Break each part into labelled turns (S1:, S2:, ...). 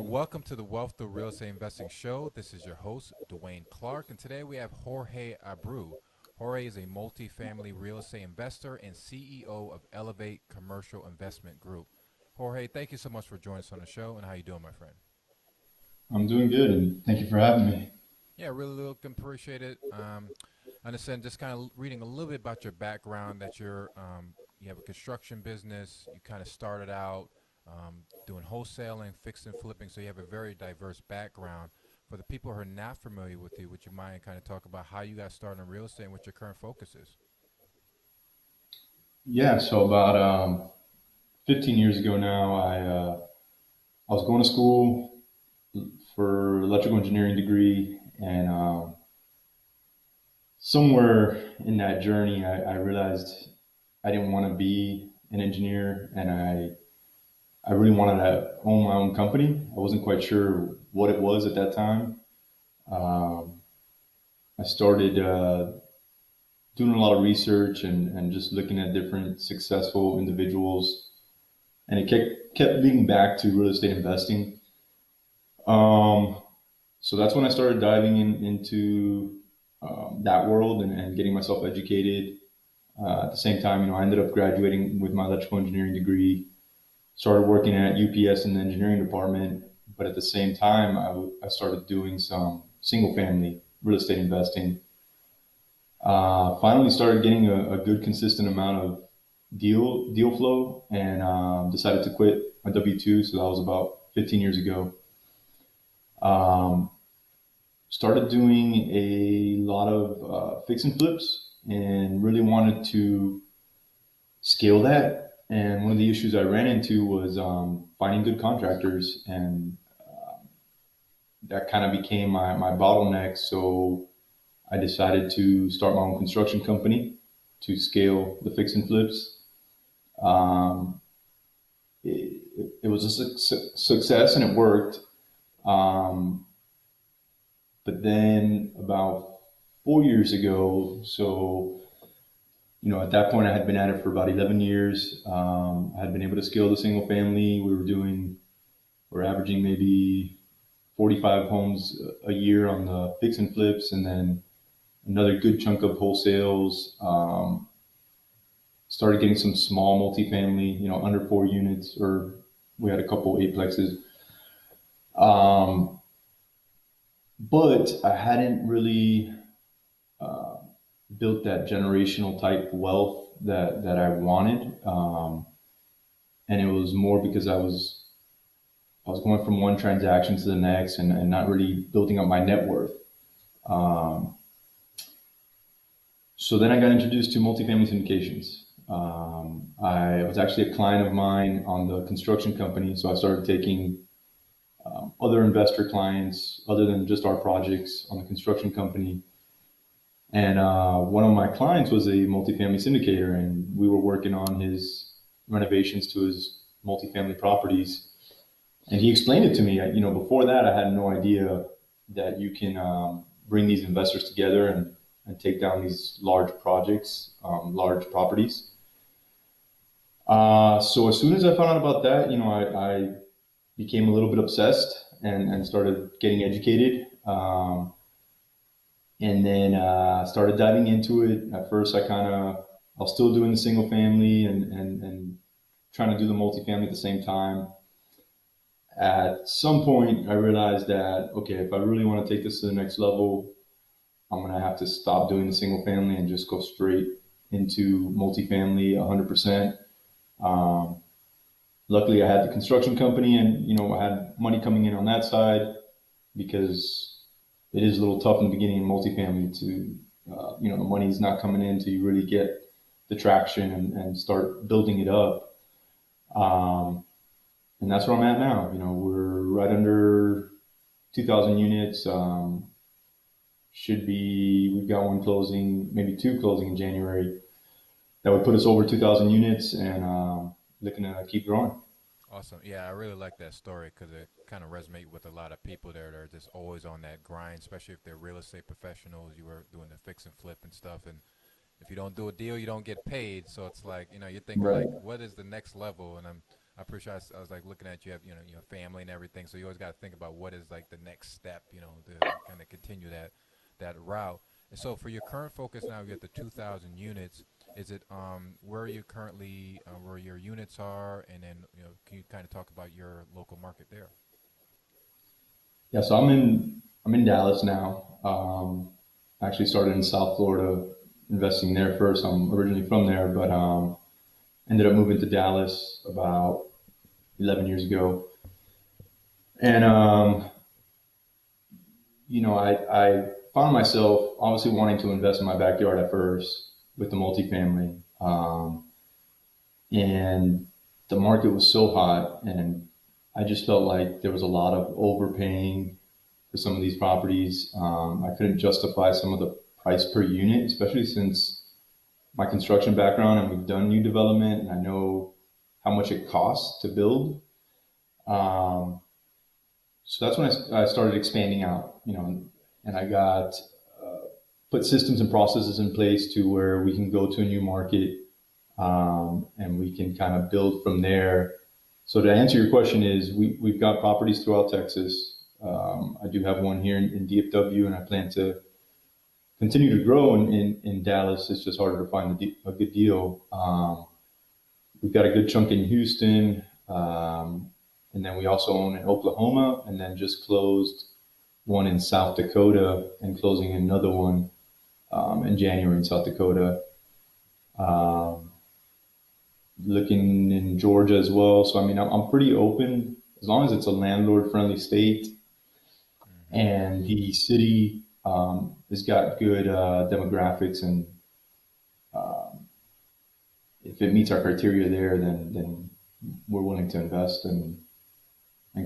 S1: welcome to the Wealth Through Real Estate Investing Show. This is your host, Dwaine Clarke, and today we have Jorge Abreu. Jorge is a multifamily real estate investor and CEO of Elevate Commercial Investment Group. Jorge, thank you so much for joining us on the show, and how you doing, my friend?
S2: I'm doing good, and thank you for having me.
S1: Yeah, really appreciate it. I understand just kind of reading a little bit about your background that you have a construction business. You kind of started out doing wholesaling, fixing, flipping, so you have a very diverse background. For the people who are not familiar with you, would you mind kind of talk about how you got started in real estate and what your current focus is?
S2: Yeah, so about 15 years ago now, I was going to school for electrical engineering degree, and somewhere in that journey, I realized I didn't want to be an engineer, and I really wanted to own my own company. I wasn't quite sure what it was at that time. Um, I started doing a lot of research and just looking at different successful individuals, and it kept leading back to real estate investing. Um, so that's when I started diving into that world and getting myself educated. At the same time, I ended up graduating with my electrical engineering degree. Started working at UPS in the engineering department, but at the same time, I started doing some single family real estate investing. Finally, started getting a good consistent amount of deal flow, and decided to quit my W-2. So that was about 15 years ago. Um, Started doing a lot of fix and flips, and really wanted to scale that. And one of the issues I ran into was finding good contractors, and that kind of became my bottleneck. So I decided to start my own construction company to scale the fix and flips. Um, it was a success, and it worked. Um, but then about 4 years ago, so at that point I had been at it for about 11 years. I had been able to scale the single family. We're averaging maybe 45 homes a year on the fix and flips, and then another good chunk of wholesales. Started getting some small multifamily, under 4 units, or we had a couple eightplexes. Um, but I hadn't really uh, built that generational type wealth that I wanted. And it was more because I was going from one transaction to the next, and not really building up my net worth. Um, so then I got introduced to multifamily syndications. I was actually a client of mine on the construction company, so I started taking other investor clients other than just our projects on the construction company. And one of my clients was a multifamily syndicator, and we were working on his renovations to his multifamily properties. And he explained it to me. Before that, I had no idea that you can bring these investors together and take down these large projects, large properties. So as soon as I found out about that, I became a little bit obsessed, and started getting educated. And then started diving into it. At first, I was still doing the single family, and trying to do the multifamily at the same time. At some point, I realized that, okay, if I really want to take this to the next level, I'm going to have to stop doing the single family and just go straight into multifamily 100%. Um, Luckily, I had the construction company, and I had money coming in on that side, because it is a little tough in the beginning in multifamily to, the money's not coming in till you really get the traction and start building it up. Um, and that's where I'm at now. We're right under 2,000 units. We've got one closing, maybe two closing in January. That would put us over 2,000 units, and looking to keep growing.
S1: Awesome. Yeah, I really like that story because it kind of resonates with a lot of people there that are just always on that grind, especially if they're real estate professionals. You were doing the fix and flip and stuff, and if you don't do a deal, you don't get paid. So it's like, you're thinking
S2: Right.
S1: like, what is the next level? And I I appreciate. I was like looking at you have your family and everything, so you always got to think about what is like the next step, to kind of continue that route. And so for your current focus now, you have the 2,000 units. Is it where you currently where your units are, and then can you kind of talk about your local market there?
S2: Yeah, so I'm in Dallas now. I actually started in South Florida, investing there first. I'm originally from there, but ended up moving to Dallas about 11 years ago. And I found myself obviously wanting to invest in my backyard at first with the multifamily, and the market was so hot, and I just felt like there was a lot of overpaying for some of these properties. I couldn't justify some of the price per unit, especially since my construction background and we've done new development and I know how much it costs to build. Um, so that's when I started expanding out, and I got put systems and processes in place to where we can go to a new market, and we can kind of build from there. So to answer your question is we've got properties throughout Texas. I do have one here in DFW, and I plan to continue to grow in Dallas. It's just harder to find a good deal. We've got a good chunk in Houston, and then we also own in Oklahoma, and then just closed one in South Dakota, and closing another one in January in South Dakota. Um, Looking in Georgia as well. So I mean, I'm pretty open as long as it's a landlord-friendly state
S1: Hmm.
S2: and the city has got good demographics, and if it meets our criteria there, then we're willing to invest and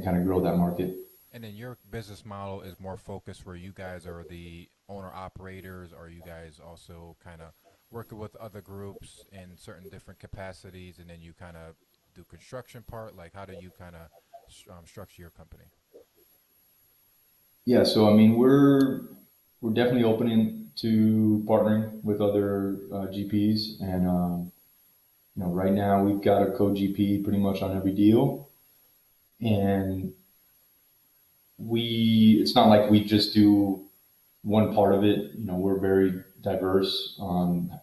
S2: kind of grow that market.
S1: And then your business model is more focused where you guys are the owner operators, or you guys also kind of working with other groups in certain different capacities, and then you kind of do construction part. Like, how do you kind of structure your company?
S2: Yeah, so I mean, we're definitely open to partnering with other GPs, and right now we've got a co-GP pretty much on every deal, and we it's not like we just do one part of it. We're very diverse on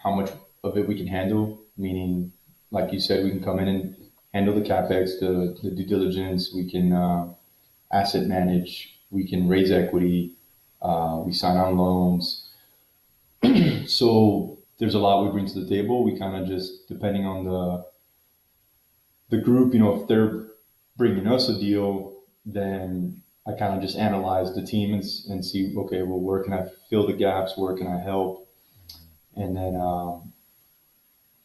S2: how much of it we can handle. Meaning, like you said, we can come in and handle the capex, the due diligence. We can asset manage. We can raise equity. We sign on loans. So there's a lot we bring to the table. We kind of just, depending on the group, if they're bringing us a deal, then I kind of just analyze the team and see, okay, well, where can I fill the gaps? Where can I help?
S1: Hmm.
S2: And then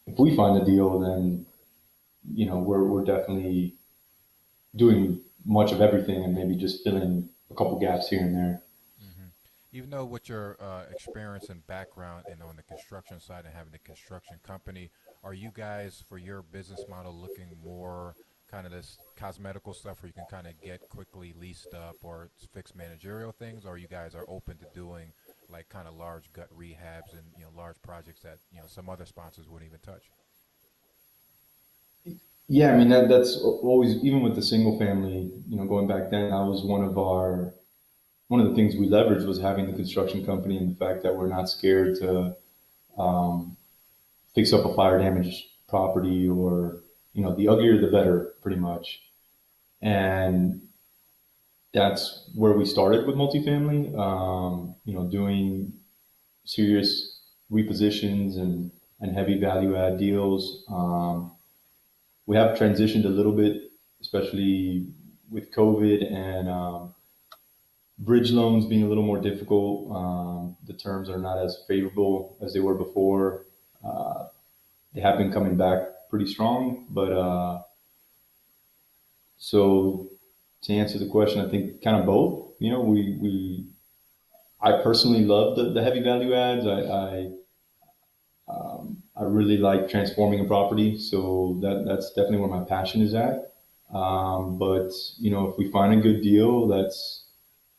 S2: if we find a deal, then we're definitely doing much of everything and maybe just filling a couple gaps here and there.
S1: Hmm. Even though with your experience and background and on the construction side and having a construction company, are you guys for your business model looking more kind of this cosmetical stuff where you can kind of get quickly leased up or fix managerial things, or you guys are open to doing like kind of large gut rehabs and large projects that some other sponsors wouldn't even touch?
S2: Yeah, I mean that's always, even with the single family. Going back then, that was one of the things we leveraged was having the construction company and the fact that we're not scared to um, fix up a fire damaged property, or the uglier the better, pretty much. And that's where we started with multifamily. Doing serious repositions and heavy value add deals. We have transitioned a little bit, especially with COVID and bridge loans being a little more difficult. The terms are not as favorable as they were before. Uh, they have been coming back pretty strong, but so to answer the question, I think kind of both. I personally love the heavy value adds. I really like transforming a property, so that's definitely where my passion is at. But if we find a good deal that's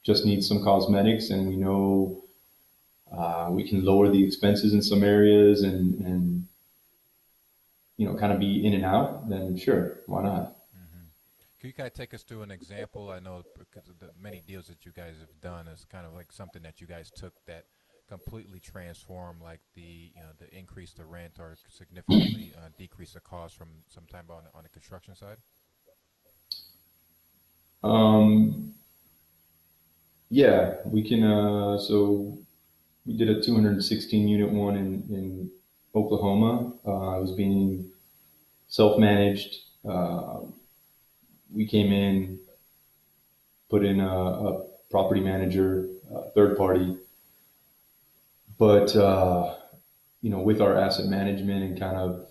S2: just needs some cosmetics, and we know we can lower the expenses in some areas, and kind of be in and out, then sure, why not?
S1: Hmm. Can you kind of take us through an example? I know because of the many deals that you guys have done, is kind of like something that you guys took that completely transformed, like the increase the rent or significantly decrease the cost from sometime on the construction side.
S2: Um, yeah, we can. So we did a 216 unit one in Oklahoma. It was being self managed. We came in, put in a property manager, third party, but with our asset management and kind of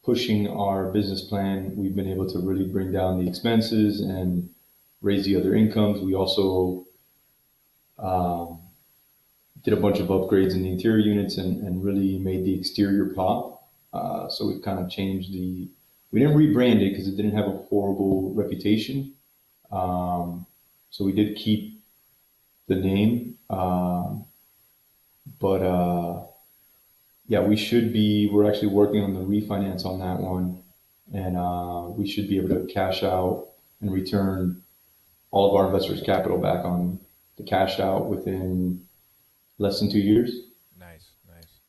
S2: pushing our business plan, we've been able to really bring down the expenses and raise the other incomes. We also um, did a bunch of upgrades in the interior units and really made the exterior pop. So we've kind of changed we didn't rebrand it because it didn't have a horrible reputation. Um, so we did keep the name, but yeah, we're actually working on the refinance on that one, and we should be able to cash out and return all of our investors' capital back on the cash out within less than 2 years.
S1: Nice, nice.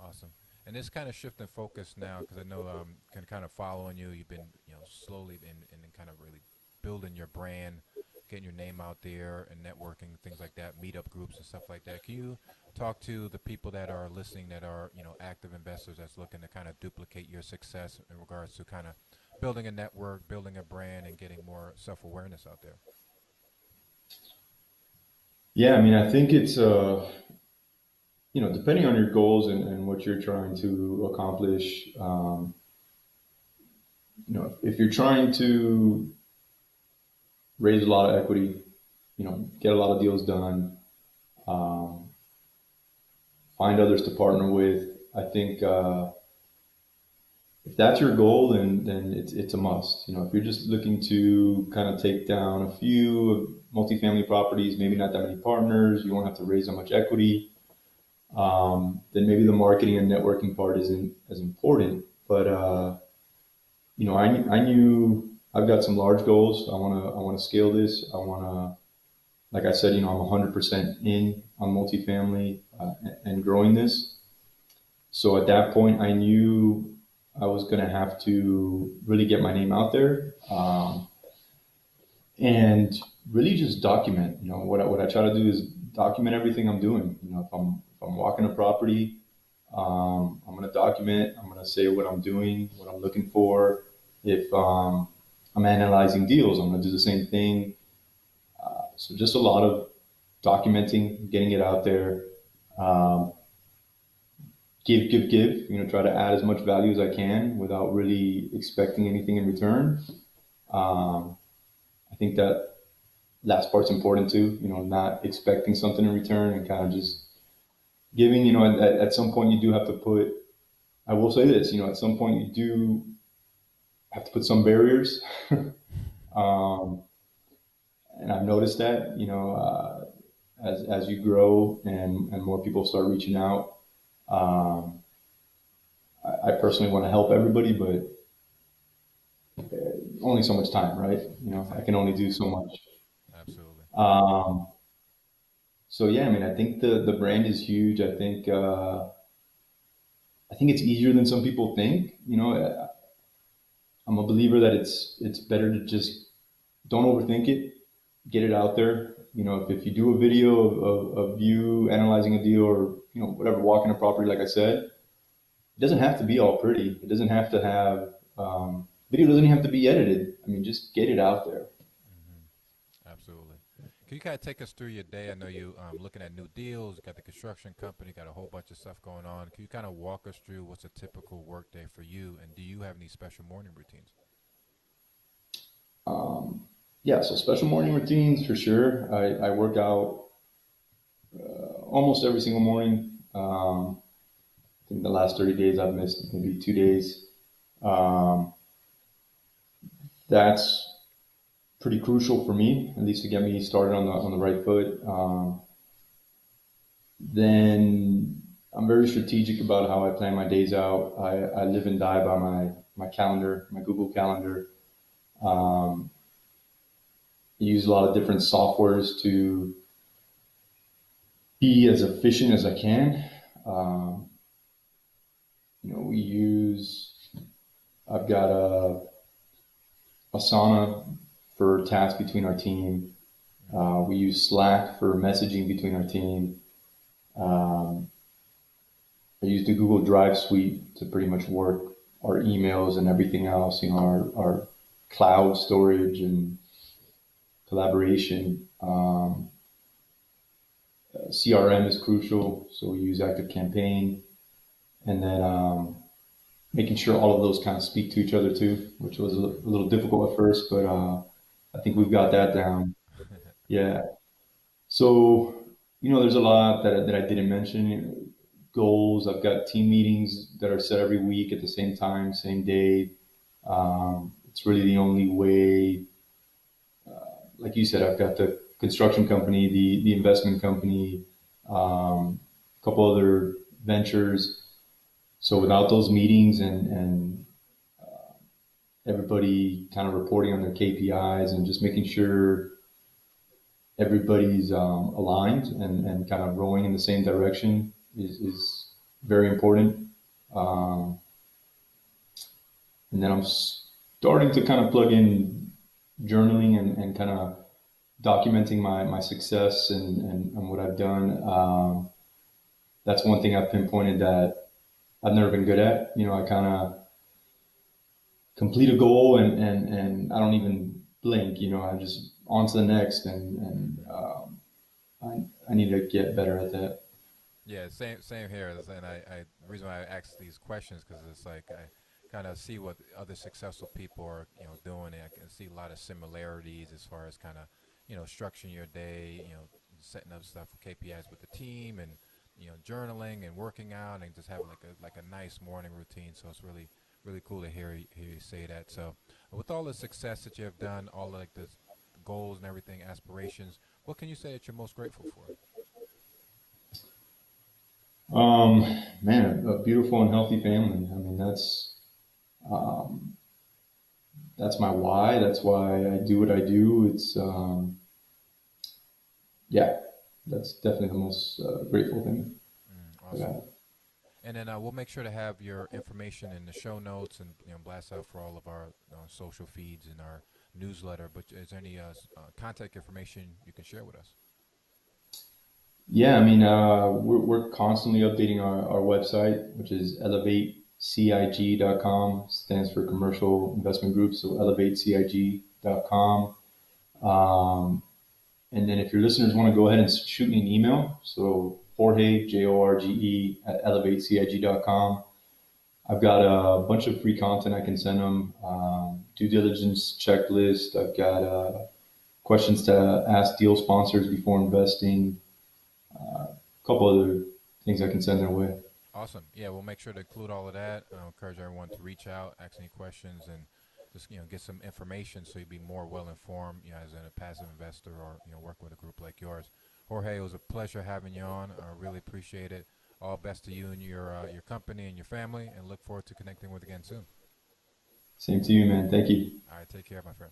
S1: Awesome. And this kind of shifting focus now, because I know can kind of following you. You've been slowly and kind of really building your brand, getting your name out there, and networking things like that, meetup groups and stuff like that. Can you talk to the people that are listening that are active investors that's looking to kind of duplicate your success in regards to kind of building a network, building a brand, and getting more self awareness out there?
S2: Yeah, I mean, I think it's depending on your goals and what you're trying to accomplish. If you're trying to raise a lot of equity, get a lot of deals done, um, find others to partner with. I think if that's your goal, then it's a must. If you're just looking to kind of take down a few multifamily properties, maybe not that many partners, you won't have to raise that much equity. Then maybe the marketing and networking part isn't as important. But I knew I've got some large goals. I want to scale this. I want to, like I said, I'm 100% in on multifamily and growing this. So at that point, I knew I was going to have to really get my name out there, and really just document. What I try to do is document everything I'm doing. If I'm walking a property, I'm going to document. I'm going to say what I'm doing, what I'm looking for. If I'm analyzing deals, I'm going to do the same thing. So just a lot of documenting, getting it out there. Um, give. Try to add as much value as I can without really expecting anything in return. Um, I think that last part's important too. Not expecting something in return and kind of just giving. At some point you do have to put. I will say this. At some point you do have to put some barriers. um, and I've noticed that. As you grow and more people start reaching out. Um, I personally want to help everybody, but only so much time, right? I can
S1: Exactly.
S2: only do so much.
S1: Absolutely.
S2: Um, so yeah, I mean, I think the brand is huge. I think it's easier than some people think. I'm a believer that it's better to just don't overthink it, get it out there. If you do a video of you analyzing a deal or whatever, walking a property, like I said, it doesn't have to be all pretty. It doesn't have to have video doesn't have to be edited. I mean, just get it out there.
S1: Hmm. Absolutely. Can you kind of take us through your day? I know you looking at new deals, got the construction company, got a whole bunch of stuff going on. Can you kind of walk us through what's a typical work day for you, and do you have any special morning routines?
S2: Yeah, so special morning routines for sure. I work out almost every single morning. I think the last 30 days I've missed maybe 2 days. Um, that's pretty crucial for me, at least to get me started on the right foot. Then I'm very strategic about how I plan my days out. I live and die by my calendar, my Google Calendar. Um, I use a lot of different softwares to be as efficient as I can. Um, we use. I've got a Asana for tasks between our team. We use Slack for messaging between our team. Um, I use the Google Drive suite to pretty much work our emails and everything else. Our cloud storage and collaboration. CRM is crucial, so we use Active Campaign, and then making sure all of those kind of speak to each other too, which was a little difficult at first, but I think we've got that down. Yeah. So there's a lot that I didn't mention. Goals. I've got team meetings that are set every week at the same time, same day. It's really the only way. Like you said, I've got the construction company, the investment company, a couple other ventures. So without those meetings and everybody kind of reporting on their KPIs and just making sure everybody's aligned and kind of rowing in the same direction is very important. Um, and then I'm starting to kind of plug in journaling and kind of documenting my success and what I've done. That's one thing I've pinpointed that I've never been good at. I kind of complete a goal and I don't even blink. I just on to the next I need to get better at that.
S1: Yeah, same here. And the reason why I ask these questions because it's like I kind of see what other successful people are doing, and I can see a lot of similarities as far as kind of structuring your day, setting up stuff for KPIs with the team, and journaling and working out, and just having like a nice morning routine. So it's really cool to hear you say that. So with all the success that you have done, all like the goals and everything, aspirations, what can you say that you're most grateful for?
S2: Man, a beautiful and healthy family. I mean, um, that's my why. That's why I do what I do. It's yeah, that's definitely the most grateful thing that I
S1: Awesome.
S2: have.
S1: And then we'll make sure to have your information in the show notes and blast out for all of our social feeds and our newsletter. But is there any contact information you can share with us?
S2: Yeah, I mean, we're constantly updating our website, which is elevatecig.com, stands for Commercial Investment Group, so elevatecig.com. And then if your listeners want to go ahead and shoot me an email, so Jorge, Jorge, at elevatecig.com. I've got a bunch of free content I can send them, due diligence checklist. I've got questions to ask deal sponsors before investing, a couple other things I can send their way.
S1: Awesome. Yeah, we'll make sure to include all of that. I'll encourage everyone to reach out, ask any questions, and just get some information so you'll be more well informed, as a passive investor or work with a group like yours. Jorge, it was a pleasure having you on. I really appreciate it. All best to you and your company and your family, and look forward to connecting with again soon.
S2: Same to you, man. Thank you.
S1: All right, take care, my friend.